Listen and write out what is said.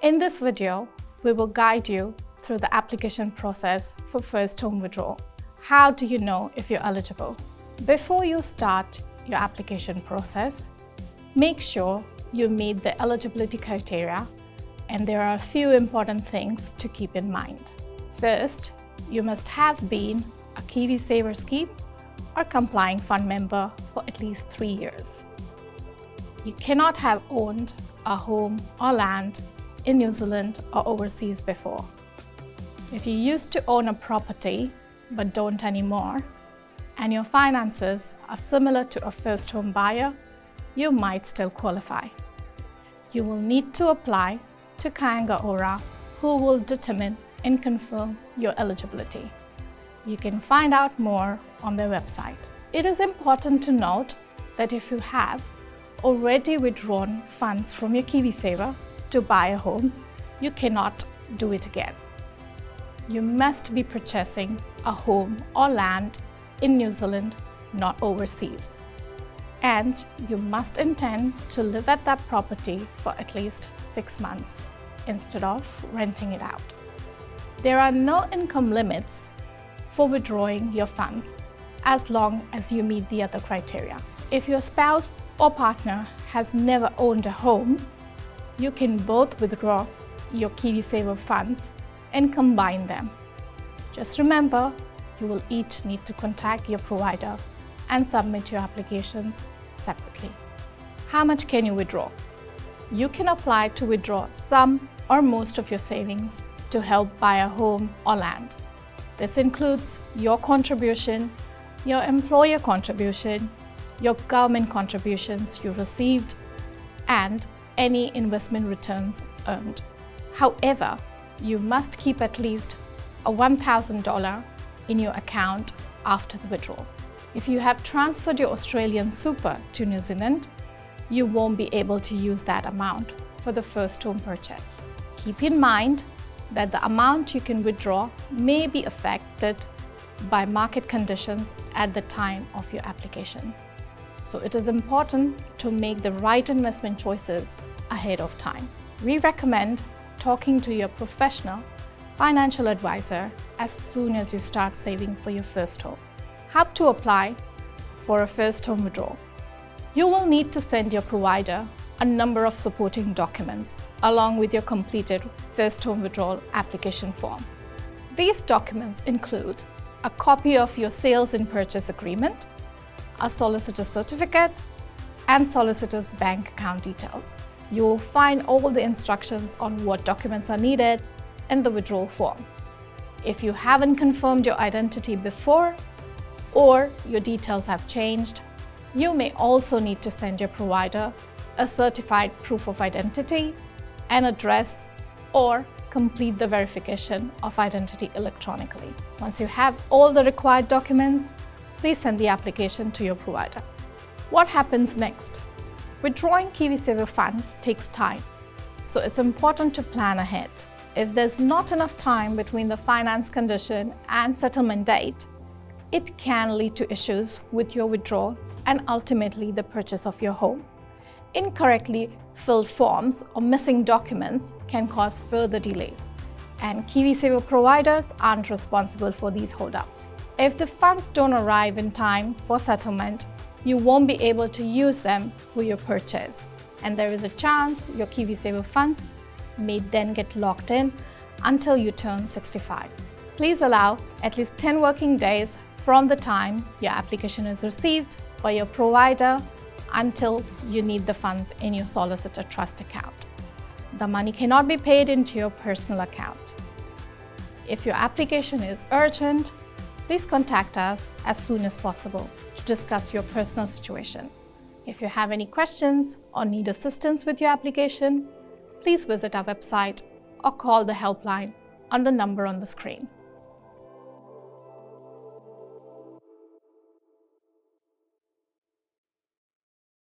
In this video, we will guide you through the application process for First Home Withdrawal. How do you know if you're eligible? Before you start your application process, make sure you meet the eligibility criteria, and there are a few important things to keep in mind. First, you must have been a KiwiSaver scheme or complying fund member for at least 3 years. You cannot have owned a home or land in New Zealand or overseas before. If you used to own a property but don't anymore, and your finances are similar to a first home buyer, you might still qualify. You will need to apply to Kāinga Ora, who will determine and confirm your eligibility. You can find out more on their website. It is important to note that if you have already withdrawn funds from your KiwiSaver to buy a home, you cannot do it again. You must be purchasing a home or land in New Zealand, not overseas. And you must intend to live at that property for at least 6 months instead of renting it out. There are no income limits for withdrawing your funds as long as you meet the other criteria. If your spouse or partner has never owned a home, you can both withdraw your KiwiSaver funds and combine them. Just remember, you will each need to contact your provider and submit your applications separately. How much can you withdraw? You can apply to withdraw some or most of your savings to help buy a home or land. This includes your contribution, your employer contribution, your government contributions you received, and any investment returns earned. However, you must keep at least a $1,000 in your account after the withdrawal. If you have transferred your Australian super to New Zealand, you won't be able to use that amount for the first home purchase. Keep in mind that the amount you can withdraw may be affected by market conditions at the time of your application. So it is important to make the right investment choices ahead of time. We recommend talking to your professional financial advisor as soon as you start saving for your first home. How to apply for a first home withdrawal? You will need to send your provider a number of supporting documents along with your completed first home withdrawal application form. These documents include a copy of your sales and purchase agreement, a solicitor certificate, and solicitor's bank account details. You will find all the instructions on what documents are needed in the withdrawal form. If you haven't confirmed your identity before or your details have changed, you may also need to send your provider a certified proof of identity, an address, or complete the verification of identity electronically. Once you have all the required documents, please send the application to your provider. What happens next? Withdrawing KiwiSaver funds takes time, so it's important to plan ahead. If there's not enough time between the finance condition and settlement date, it can lead to issues with your withdrawal and ultimately the purchase of your home. Incorrectly filled forms or missing documents can cause further delays, and KiwiSaver providers aren't responsible for these holdups. If the funds don't arrive in time for settlement, you won't be able to use them for your purchase, and there is a chance your KiwiSaver funds may then get locked in until you turn 65. Please allow at least 10 working days from the time your application is received by your provider until you need the funds in your solicitor trust account. The money cannot be paid into your personal account. If your application is urgent, please contact us as soon as possible to discuss your personal situation. If you have any questions or need assistance with your application, please visit our website or call the helpline on the number on the screen.